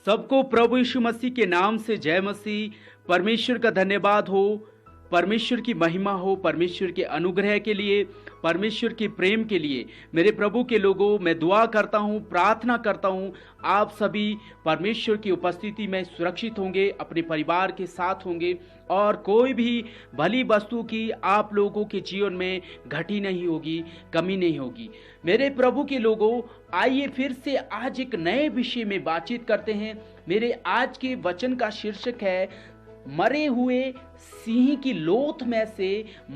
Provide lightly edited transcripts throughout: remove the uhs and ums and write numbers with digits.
सबको प्रभु यीशु मसीह के नाम से जय मसीह। परमेश्वर का धन्यवाद हो, परमेश्वर की महिमा हो, परमेश्वर के अनुग्रह के लिए, परमेश्वर के प्रेम के लिए। मेरे प्रभु के लोगों, मैं दुआ करता हूँ, प्रार्थना करता हूँ, आप सभी परमेश्वर की उपस्थिति में सुरक्षित होंगे, अपने परिवार के साथ होंगे और कोई भी भली वस्तु की आप लोगों के जीवन में घटी नहीं होगी, कमी नहीं होगी। मेरे प्रभु के लोगों, आइए फिर से आज एक नए विषय में बातचीत करते हैं। मेरे आज के वचन का शीर्षक है मरे हुए सिंह की लोथ में से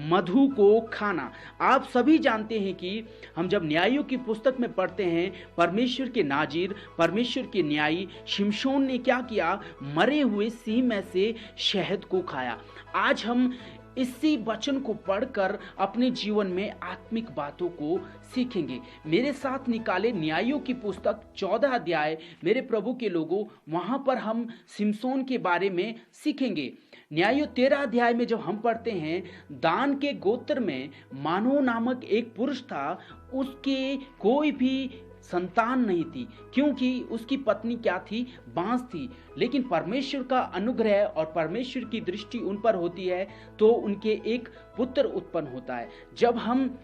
मधु को खाना। आप सभी जानते हैं कि हम जब न्यायों की पुस्तक में पढ़ते हैं, परमेश्वर के नाजिर, परमेश्वर के न्यायी शिमशोन ने क्या किया? मरे हुए सिंह में से शहद को खाया। आज हम इसी वचन को पढ़कर अपने जीवन में आत्मिक बातों को सीखेंगे। मेरे साथ निकाले न्यायों की पुस्तक 14 अध्याय। मेरे प्रभु के लोगों, वहां पर हम शिमशोन के बारे में सीखेंगे। न्यायों 13 अध्याय में जब हम पढ़ते हैं, दान के गोत्र में मानो नामक एक पुरुष था, उसके कोई भी संतान नहीं थी, क्योंकि उसकी पत्नी क्या थी? बांस थी। लेकिन परमेश्वर का अनुग्रह और परमेश्वर की दृष्टि उन पर होती है तो उनके एक पुत्र उत्पन्न होता है। जब हम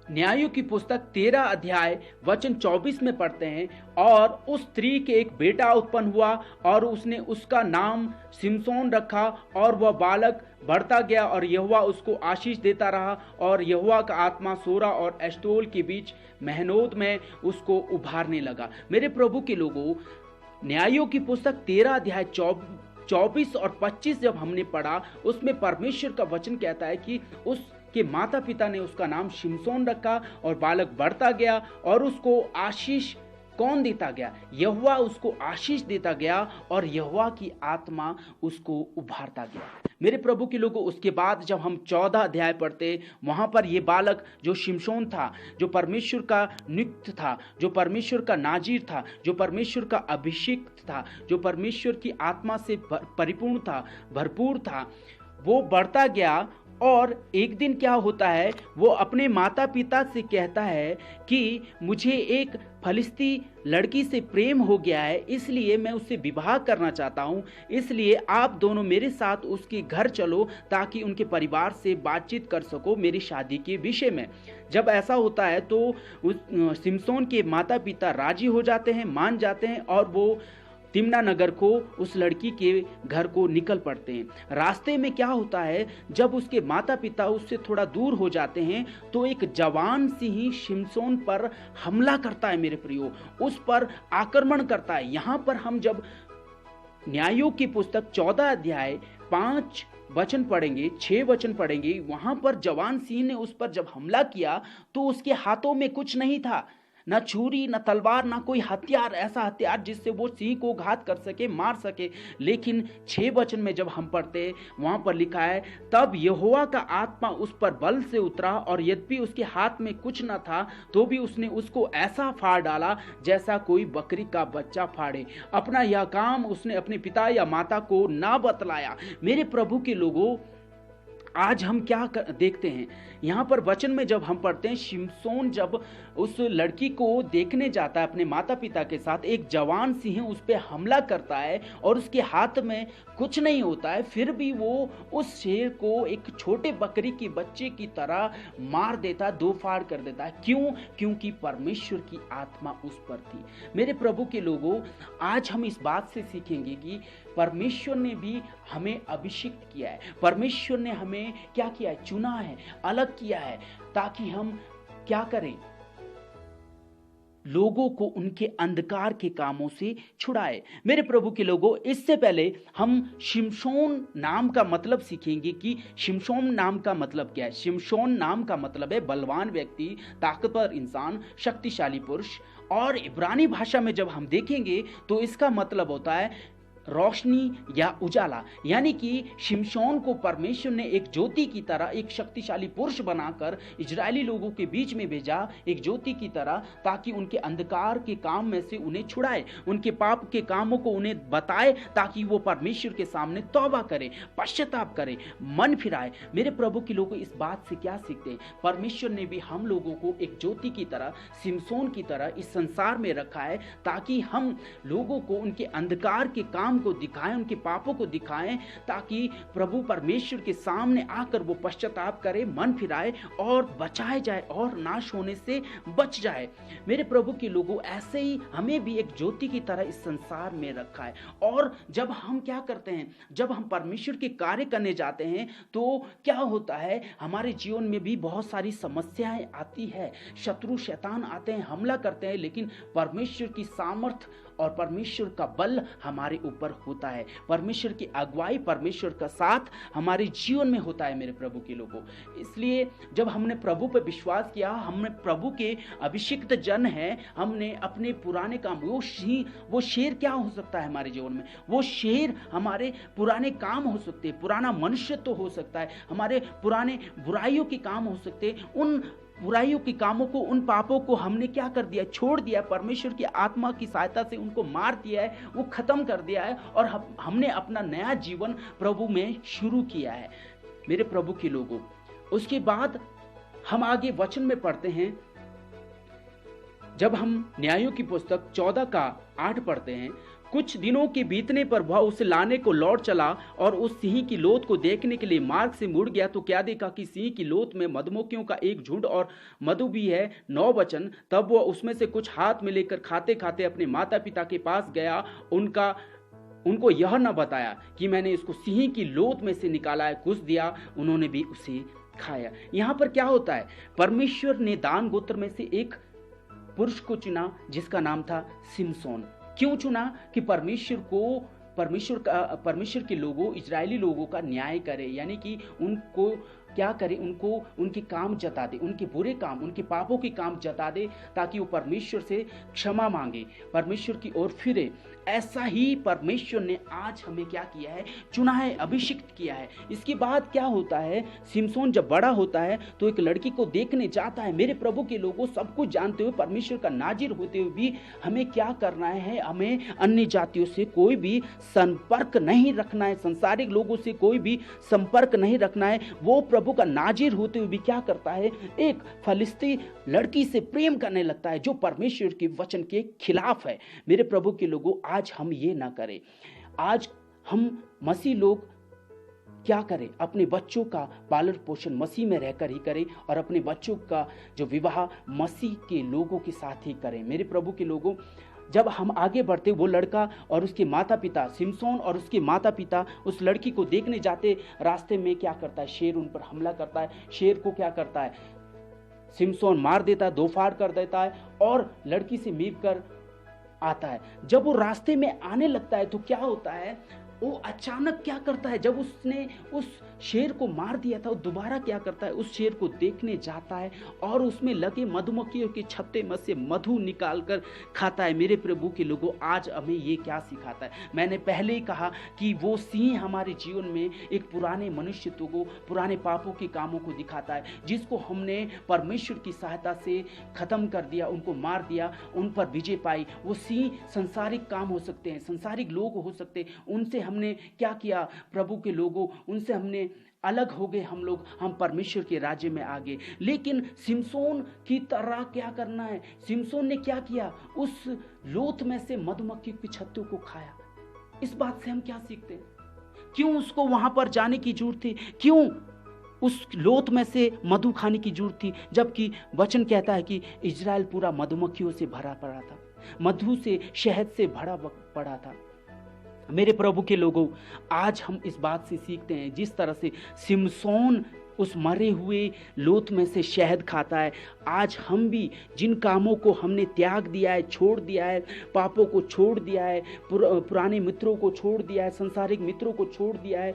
न्यायों की पुस्तक 13 अध्याय वचन 24 में पढ़ते हैं, और उस स्त्री के एक बेटा उत्पन्न हुआ और उसने उसका नाम शिमशोन रखा, और वह बालक बढ़ता गया और यहोवा उसको आशीष देता रहा, और यहोवा का आत्मा सोरा और एश्तोल के बीच महनोद में उसको उभारने लगा। मेरे प्रभु के लोगों, न्यायों की पुस्तक 13 अध्याय 24 और 25 जब हमने पढ़ा, उसमें परमेश्वर का वचन कहता है कि उसके माता पिता ने उसका नाम शिमशोन रखा, और बालक बढ़ता गया और उसको आशीष कौन देता गया? यहोवा उसको आशीष देता गया, और यहोवा की आत्मा उसको उभारता गया। मेरे प्रभु के लोगों, उसके बाद जब हम 14 अध्याय पढ़ते, वहां पर यह बालक जो शिमशोन था, जो परमेश्वर का नियुक्त था, जो परमेश्वर का नाजीर था, जो परमेश्वर का अभिषेक था, जो परमेश्वर की आत्मा से परिपूर्ण था, भरपूर था, वो बढ़ता गया। और एक दिन क्या होता है? वो अपने माता पिता से कहता है कि मुझे एक फलिस्ती लड़की से प्रेम हो गया है, इसलिए मैं उससे विवाह करना चाहता हूँ, इसलिए आप दोनों मेरे साथ उसके घर चलो ताकि उनके परिवार से बातचीत कर सको मेरी शादी के विषय में। जब ऐसा होता है तो उस शिमशोन के माता पिता राजी हो जाते हैं, मान जाते हैं, और वो तिम्ना नगर को, उस लड़की के घर को निकल पड़ते हैं। रास्ते में क्या होता है? जब उसके माता पिता उससे थोड़ा दूर हो जाते हैं तो एक जवान सिंह शिमशोन पर हमला करता है। मेरे प्रियो, उस पर आक्रमण करता है। यहां पर हम जब न्यायों की पुस्तक 14 अध्याय 5 वचन पढ़ेंगे, 6 वचन पढ़ेंगे, वहां पर जवान सिंह ने उस पर जब हमला किया तो उसके हाथों में कुछ नहीं था, न छुरी, न तलवार, न कोई हथियार, ऐसा हथियार जिससे वो सिंह को घात कर सके, मार सके। लेकिन 6 वचन में जब हम पढ़ते, वहां पर लिखा है, तब यहोवा का आत्मा उस पर बल से उतरा, और यद्यपि उसके हाथ में कुछ न था तो भी उसने उसको ऐसा फाड़ डाला जैसा कोई बकरी का बच्चा फाड़े। अपना यह काम उसने अपने पिता या माता को ना बतलाया। मेरे प्रभु के लोगों, आज हम क्या देखते हैं? यहाँ पर वचन में जब हम पढ़ते हैं, शिमशोन जब उस लड़की को देखने जाता है अपने माता पिता के साथ, एक जवान सिंह उस पर हमला करता है और उसके हाथ में कुछ नहीं होता है, फिर भी वो उस शेर को एक छोटे बकरी के बच्चे की तरह मार देता, दो फाड़ कर देता है। क्यों? क्योंकि परमेश्वर की आत्मा उस पर थी। मेरे प्रभु के लोगों, आज हम इस बात से सीखेंगे कि परमेश्वर ने भी हमें अभिषिक्त किया है, परमेश्वर ने हमें क्या किया है? चुना है, अलग किया है, ताकि हम क्या करें? लोगों को उनके अंधकार के कामों से छुड़ाए। मेरे प्रभु के लोगों, इससे पहले हम शिमशोन नाम का मतलब सीखेंगे कि शिमशोन नाम का मतलब क्या है। शिमशोन नाम का मतलब है बलवान व्यक्ति, ताकतवर इंसान, शक्तिशाली पुरुष। और इब्रानी भाषा में जब हम देखेंगे तो इसका मतलब होता है रोशनी या उजाला, यानी कि शिमशोन को परमेश्वर ने एक ज्योति की तरह, एक शक्तिशाली पुरुष बनाकर इजरायली लोगों के बीच में भेजा, एक ज्योति की तरह, ताकि उनके अंधकार के काम में से उन्हें छुड़ाए, उनके पाप के कामों को उन्हें बताए, ताकि वो परमेश्वर के सामने तौबा करे, पश्चाताप करे, मन फिराए। मेरे प्रभु के लोग इस बात से क्या सीखते हैं? परमेश्वर ने भी हम लोगों को एक ज्योति की तरह, शिमशोन की तरह इस संसार में रखा है, ताकि हम लोगों को उनके अंधकार के काम को दिखाएं, उनके पापों को दिखाएं, ताकि प्रभु परमेश्वर के सामने आकर वो पश्चाताप करे, मन फिराए और बचाए जाए और नाश होने से बच जाए। मेरे प्रभु के लोगों, ऐसे ही हमें भी एक ज्योति की तरह इस संसार में रखा है। और जब हम क्या करते हैं, जब हम परमेश्वर के कार्य करने जाते हैं, तो क्या होता है, हमारे जीवन में भी बहुत सारी समस्याएं आती है, शत्रु शैतान आते हैं, हमला करते हैं, लेकिन परमेश्वर की सामर्थ और परमेश्वर का बल हमारे ऊपर होता है, परमेश्वर की अगुवाई, परमेश्वर का साथ हमारे जीवन में होता है। मेरे प्रभु के लोगों, इसलिए जब हमने प्रभु पर विश्वास किया, हमने प्रभु के अभिषिक्त जन हैं, हमने अपने पुराने काम, वो शेर क्या हो सकता है हमारे जीवन में? वो शेर हमारे पुराने काम हो सकते हैं, पुराना मनुष्य तो हो सकता है, हमारे पुराने बुराइयों के काम हो सकते हैं। उन बुराइयों के कामों को, उन पापों को हमने क्या कर दिया? छोड़ दिया। परमेश्वर की आत्मा की सहायता से उनको मार दिया है, वो खत्म कर दिया है, और हमने अपना नया जीवन प्रभु में शुरू किया है। मेरे प्रभु के लोगों, उसके बाद हम आगे वचन में पढ़ते हैं, जब हम न्यायों की पुस्तक 14 का 8 पढ़ते हैं, कुछ दिनों के बीतने पर वह उसे लाने को लौट चला और उस सिंह की लोथ को देखने के लिए मार्ग से मुड़ गया, तो क्या देखा कि सिंह की लोथ में मधुमक्खियों का एक झुंड और मधु भी है। 9 वचन, तब वह उसमें से कुछ हाथ में लेकर खाते खाते अपने माता पिता के पास गया, उनको यह न बताया कि मैंने इसको सिंह की लोथ में से निकाला है, कुछ दिया, उन्होंने भी उसे खाया। यहाँ पर क्या होता है? परमेश्वर ने दान गोत्र में से एक पुरुष को चुना, जिसका नाम था शिमशोन। क्यों चुना? कि परमेश्वर के लोगों, इजरायली लोगों का न्याय करे, यानी कि उनको क्या करे, उनको उनके काम जता दे, उनके बुरे काम, उनके पापों के काम जता दे, ताकि वो परमेश्वर से क्षमा मांगे, परमेश्वर की ओर फिरे। ऐसा ही परमेश्वर ने आज हमें क्या किया है? चुना है, अभिषिक्त किया है। इसके बाद क्या होता है? शिमशोन जब बड़ा होता है तो एक लड़की को देखने जाता है। मेरे प्रभु के लोगों, सब कुछ जानते हुए, परमेश्वर का नाजिर होते हुए भी हमें क्या करना है? हमें अन्य जातियों से कोई भी संपर्क नहीं रखना है, संसारिक लोगों से कोई भी संपर्क नहीं रखना है। वो प्रभु का नाजिर होते हुए भी क्या करता है? एक फलिस्ती लड़की से प्रेम करने लगता है, जो परमेश्वर के वचन के खिलाफ है। मेरे प्रभु के लोगों, आज हम ये ना करें। आज हम मसीह लोग क्या करें? अपने बच्चों का पालन पोषण मसीह में रहकर ही करें, और अपने बच्चों का जो विवाह मसीह के लोगों के साथ ही करें। मेरे प्रभु के लोगों, जब हम आगे बढ़ते, वो लड़का और उसके माता पिता, शिमशोन और उसके माता पिता उस लड़की को देखने जाते, रास्ते में क्या करता है? शेर उन पर हमला करता है। शेर को क्या करता है? शिमशोन मार देता है, 2 फाड़ कर देता है, और लड़की से मिलकर आता है। जब वो रास्ते में आने लगता है तो क्या होता है? वो अचानक क्या करता है? जब उसने उस शेर को मार दिया था, वो दोबारा क्या करता है? उस शेर को देखने जाता है और उसमें लगे मधुमक्खियों के छत्ते में से मधु निकाल कर खाता है। मेरे प्रभु के लोगों, आज हमें ये क्या सिखाता है? मैंने पहले ही कहा कि वो सिंह हमारे जीवन में एक पुराने मनुष्यत्व को, पुराने पापों के कामों को दिखाता है, जिसको हमने परमेश्वर की सहायता से खत्म कर दिया, उनको मार दिया, उन पर विजय पाई। वो सिंह संसारिक काम हो सकते हैं, संसारिक लोग हो सकते हैं, उनसे हमने क्या किया? प्रभु के लोगों, उनसे हमने अलग हो गए, हम परमेश्वर के राज्य में आ गए। लेकिन शिमशोन की तरह क्या करना है? शिमशोन ने क्या किया? उस लोथ में से मधुमक्खी के छत्तों को खाया। इस बात से हम क्या सीखते हैं? क्यों उसको वहां पर जाने की जरूरत थी? क्यों उस लोथ में से मधु खाने की जरूरत थी? जबकि वचन कहता है कि इजराइल पूरा मधुमक्खियों से भरा पड़ा था, मधु से, शहद से भरा पड़ा था। मेरे प्रभु के लोगों, आज हम इस बात से सीखते हैं, जिस तरह से शिमशोन उस मरे हुए लोथ में से शहद खाता है, आज हम भी जिन कामों को हमने त्याग दिया है, छोड़ दिया है, पापों को छोड़ दिया है, पुराने मित्रों को छोड़ दिया है, संसारिक मित्रों को छोड़ दिया है,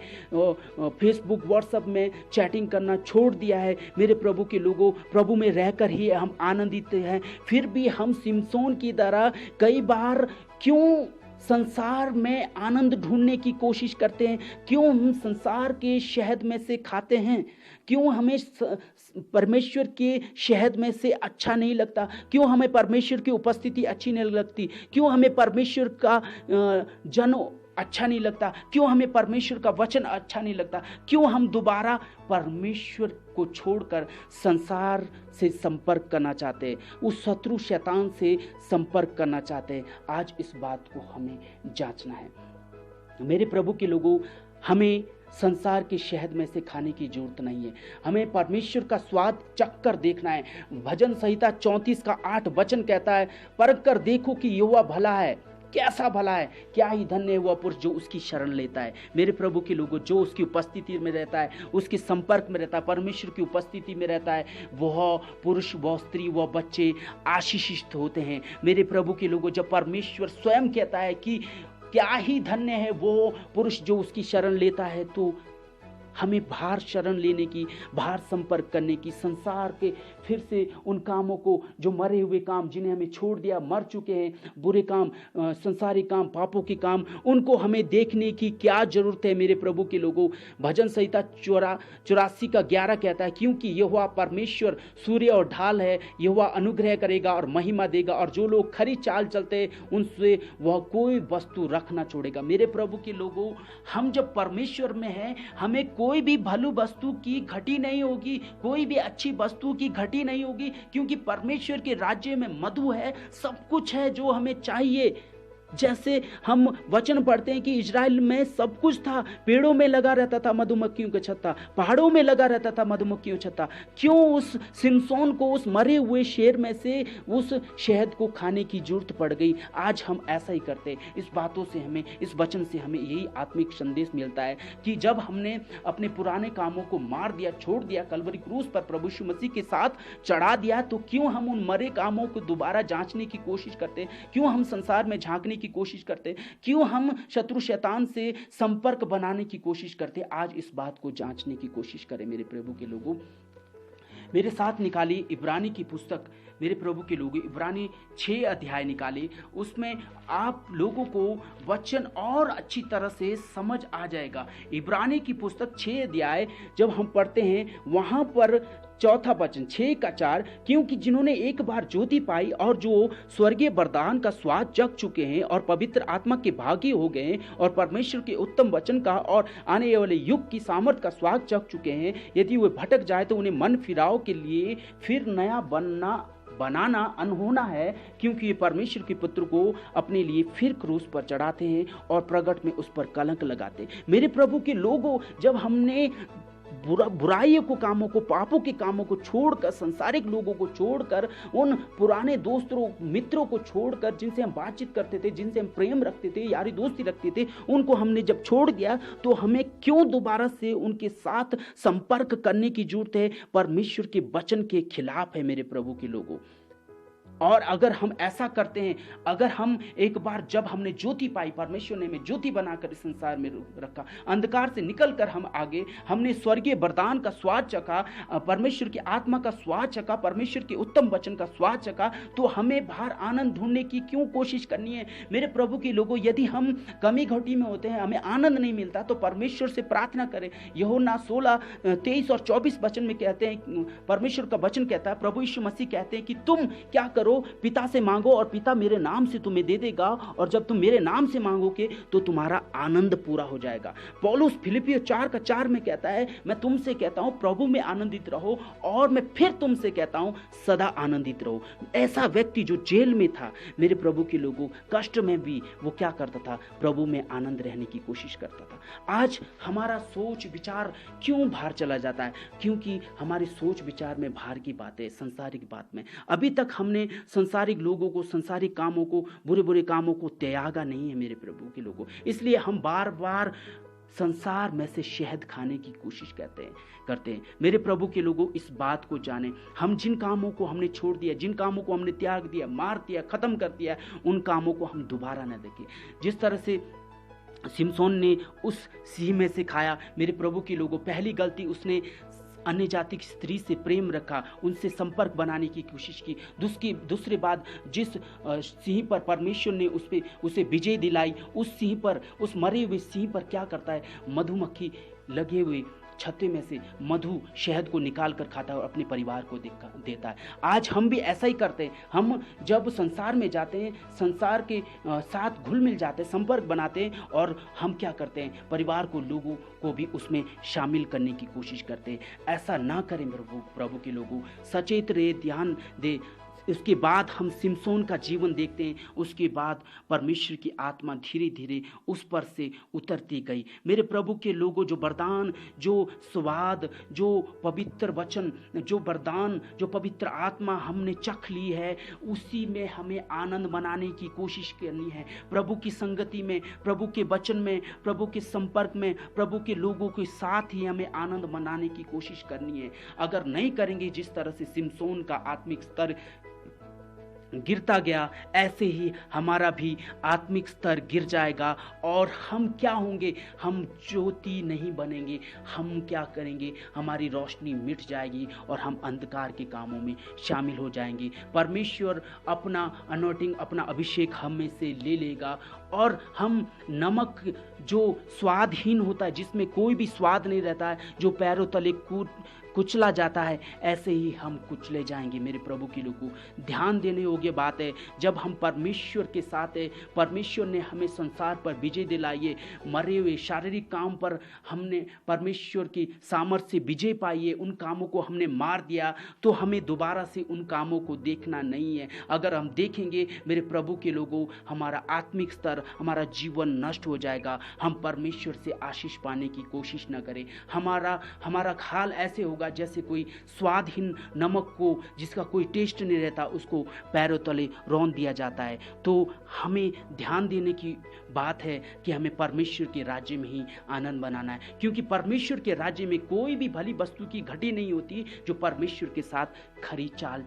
फेसबुक व्हाट्सएप में चैटिंग करना छोड़ दिया है, मेरे प्रभु के लोगों, प्रभु में रहकर ही हम आनंदित हैं, फिर भी हम शिमशोन की तरह कई बार क्यों संसार में आनंद ढूंढने की कोशिश करते हैं? क्यों हम संसार के शहद में से खाते हैं? क्यों हमें परमेश्वर के शहद में से अच्छा नहीं लगता? क्यों हमें परमेश्वर की उपस्थिति अच्छी नहीं लगती? क्यों हमें परमेश्वर का जन अच्छा नहीं लगता? क्यों हमें परमेश्वर का वचन अच्छा नहीं लगता? क्यों हम दोबारा परमेश्वर को छोड़कर संसार से संपर्क करना चाहते हैं, उस शत्रु शैतान से संपर्क करना चाहते हैं? आज इस बात को हमें जांचना है। मेरे प्रभु के लोगों, हमें संसार के शहद में से खाने की जरूरत नहीं है। हमें परमेश्वर का स्वाद चख कर देखना है। भजन संहिता 34 का 8 वचन कहता है, परख कर देखो कि यहोवा भला है, कैसा भला है, क्या ही धन्य हुआ पुरुष जो उसकी शरण लेता है। मेरे प्रभु के लोगों, जो उसकी उपस्थिति में रहता है, उसके संपर्क में रहता है, परमेश्वर की उपस्थिति में रहता है, वह पुरुष, वह स्त्री, वह बच्चे आशीषित होते हैं। मेरे प्रभु के लोगों, जब परमेश्वर स्वयं कहता है कि क्या ही धन्य है वो पुरुष जो उसकी शरण लेता है, तो हमें बाहर शरण लेने की, बाहर संपर्क करने की, संसार के फिर से उन कामों को, जो मरे हुए काम जिन्हें हमें छोड़ दिया, मर चुके हैं, बुरे काम, संसारिक काम, पापों के काम, उनको हमें देखने की क्या जरूरत है। मेरे प्रभु के लोगों, भजन संहिता 84 का 11 कहता है, क्योंकि यहोवा परमेश्वर सूर्य और ढाल है, यहोवा अनुग्रह करेगा और महिमा देगा, और जो लोग खरी चाल चलते हैं उनसे वह कोई वस्तु रख ना छोड़ेगा। मेरे प्रभु के लोगों, हम जब परमेश्वर में हैं, हमें कोई भी भली वस्तु की घटी नहीं होगी, कोई भी अच्छी वस्तु की घटी नहीं होगी, क्योंकि परमेश्वर के राज्य में मधु है, सब कुछ है जो हमें चाहिए। जैसे हम वचन पढ़ते हैं कि इजराइल में सब कुछ था, पेड़ों में लगा रहता था मधुमक्खियों का छत्ता, पहाड़ों में लगा रहता था मधुमक्खियों का छत्ता। क्यों उस सिमसोन को उस मरे हुए शेर में से उस शहद को खाने की जरूरत पड़ गई? आज हम ऐसा ही करते हैं। इस बातों से हमें, इस वचन से हमें यही आत्मिक संदेश मिलता है कि जब हमने अपने पुराने कामों को मार दिया, छोड़ दिया, कलवरी क्रूस पर प्रभु यीशु मसीह के साथ चढ़ा दिया, तो क्यों हम उन मरे कामों को दोबारा जांचने की कोशिश करते हैं? क्यों हम संसार में झांकने की कोशिश करते हैं? क्यों हम शत्रु शैतान से संपर्क बनाने की कोशिश करते हैं? आज इस बात को जांचने की कोशिश करें। मेरे प्रभु के लोगों, मेरे साथ निकाली इब्रानी की पुस्तक, मेरे प्रभु के लोगों, इब्रानी 6 अध्याय निकाले। उसमें आप लोगों को वचन और अच्छी तरह से समझ आ जाएगा। इब्रानी की पुस्तक 6 अध्याय जब हम पढ़ते हैं, वहां पर 4 वचन 6 का 4, क्योंकि जिन्होंने एक बार ज्योति पाई और जो स्वर्गीय वरदान का स्वाद चख चुके हैं और पवित्र आत्मा के भागी हो गए हैं और परमेश्वर के उत्तम वचन का और आने वाले युग की सामर्थ का स्वाद चख चुके हैं, यदि वे भटक जाए तो उन्हें मन फिराव के लिए फिर नया बनाना अनहोना है, क्योंकि ये परमेश्वर के पुत्र को अपने लिए फिर क्रूस पर चढ़ाते हैं और प्रगट में उस पर कलंक लगाते हैं। मेरे प्रभु के लोगों, जब हमने बुराइयों को, कामों को, पापों के कामों को छोड़कर, संसारिक लोगों को छोड़कर, उन पुराने दोस्तों, मित्रों को छोड़कर, जिनसे हम बातचीत करते थे, जिनसे हम प्रेम रखते थे, यारी दोस्ती रखते थे, उनको हमने जब छोड़ दिया, तो हमें क्यों दोबारा से उनके साथ संपर्क करने की जरूरत है? परमेश्वर के वचन के खिलाफ है मेरे प्रभु के लोगों। और अगर हम ऐसा करते हैं, अगर हम एक बार जब हमने ज्योति पाई, परमेश्वर ने हमें ज्योति बनाकर इस संसार में रखा, अंधकार से निकलकर हम आगे, हमने स्वर्गीय वरदान का स्वाद चखा, परमेश्वर की आत्मा का स्वाद चखा, परमेश्वर के उत्तम वचन का स्वाद चखा, तो हमें बाहर आनंद ढूंढने की क्यों कोशिश करनी है? मेरे प्रभु के लोगों, यदि हम कमी घोटी में होते हैं, हमें आनंद नहीं मिलता, तो परमेश्वर से प्रार्थना करें। यूहन्ना 16, 23 और 24 वचन में कहते हैं, परमेश्वर का वचन कहता है, प्रभु यीशु मसीह कहते हैं कि तुम क्या करो, पिता से मांगो और पिता मेरे नाम से तुम्हें दे देगा, और जब तुम मेरे नाम से मांगोगे तो तुम्हारा आनंद पूरा हो जाएगा। पौलुस फिलिपियों 4 का 4 में कहता है, मैं तुमसे कहता हूं प्रभु में आनंदित रहो, और मैं फिर तुमसे कहता हूं सदा आनंदित रहो। ऐसा व्यक्ति जो जेल में था, मेरे प्रभु के लोगों, कष्ट में भी वो क्या करता था? प्रभु में आनंद रहने की कोशिश करता था। आज हमारा सोच विचार क्यों बाहर चला जाता है? क्योंकि हमारी सोच विचार में बाहर की बातें, संसारिक बात में, अभी तक हमने संसारिक लोगों को, संसारिक कामों को, बुरे बुरे कामों को त्यागा नहीं है मेरे प्रभु के लोगों। इसलिए हम बार बार संसार में से शहद खाने की कोशिश करते हैं। मेरे प्रभु के लोगों, इस बात को जाने, हम जिन कामों को हमने छोड़ दिया, जिन कामों को हमने त्याग दिया, मार दिया, खत्म कर दिया, उन कामों को हम दोबारा न देखें। जिस तरह से सिमसोन ने उस सिंह में से खाया, मेरे प्रभु के लोगों, पहली गलती उसने अन्य जाति की स्त्री से प्रेम रखा, उनसे संपर्क बनाने की कोशिश की। दूसरी बात, जिस सिंह पर परमेश्वर ने उसे विजय दिलाई, उस सिंह पर, उस मरे हुए सिंह पर क्या करता है, मधुमक्खी लगे हुए छत्ते में से मधु शहद को निकाल कर खाता है और अपने परिवार को देता है। आज हम भी ऐसा ही करते हैं। हम जब संसार में जाते हैं, संसार के साथ घुल मिल जाते हैं, संपर्क बनाते हैं, और हम क्या करते हैं, परिवार को, लोगों को भी उसमें शामिल करने की कोशिश करते हैं। ऐसा ना करें प्रभु के लोगों, सचेत रहे, ध्यान दे। उसके बाद हम सिमसोन का जीवन देखते हैं। उसके बाद परमेश्वर की आत्मा धीरे धीरे उस पर से उतरती गई। मेरे प्रभु के लोगों, जो वरदान, जो स्वाद, जो पवित्र वचन, जो वरदान, जो पवित्र आत्मा हमने चख ली है, उसी में हमें आनंद मनाने की कोशिश करनी है। प्रभु की संगति में, प्रभु के वचन में, प्रभु के संपर्क में, प्रभु के लोगों के साथ ही हमें आनंद मनाने की कोशिश करनी है। अगर नहीं करेंगे, जिस तरह से सिमसोन का आत्मिक स्तर गिरता गया, ऐसे ही हमारा भी आत्मिक स्तर गिर जाएगा। और हम क्या होंगे, हम ज्योति नहीं बनेंगे। हम क्या करेंगे, हमारी रोशनी मिट जाएगी और हम अंधकार के कामों में शामिल हो जाएंगे। परमेश्वर अपना अनॉइंटिंग, अपना अभिषेक हम में से ले लेगा, और हम नमक जो स्वादहीन होता है, जिसमें कोई भी स्वाद नहीं रहता है, जो पैरों तले कुचला जाता है, ऐसे ही हम कुचले जाएंगे। मेरे प्रभु के लोगों, ध्यान देने योग्य बात है, जब हम परमेश्वर के साथ है, परमेश्वर ने हमें संसार पर विजय दिलाई है। मरे हुए शारीरिक काम पर हमने परमेश्वर की सामर्थ्य से विजय पाई है, उन कामों को हमने मार दिया, तो हमें दोबारा से उन कामों को देखना नहीं है। अगर हम देखेंगे मेरे प्रभु के लोगों, हमारा आत्मिक स्तर, हमारा जीवन नष्ट हो जाएगा। हम परमेश्वर से आशीष पाने की कोशिश न करें। हमारा हाल ऐसे होगा जैसे कोई स्वादहीन नमक को, जिसका कोई टेस्ट नहीं रहता, उसको पैरों तले रौंद दिया जाता है। तो हमें ध्यान देने की बात है कि हमें परमेश्वर के राज्य में ही आनंद बनाना है, क्योंकि परमेश्वर के राज्य में कोई भी भली वस्तु की घटी नहीं होती जो परमेश्वर के साथ खरी चाल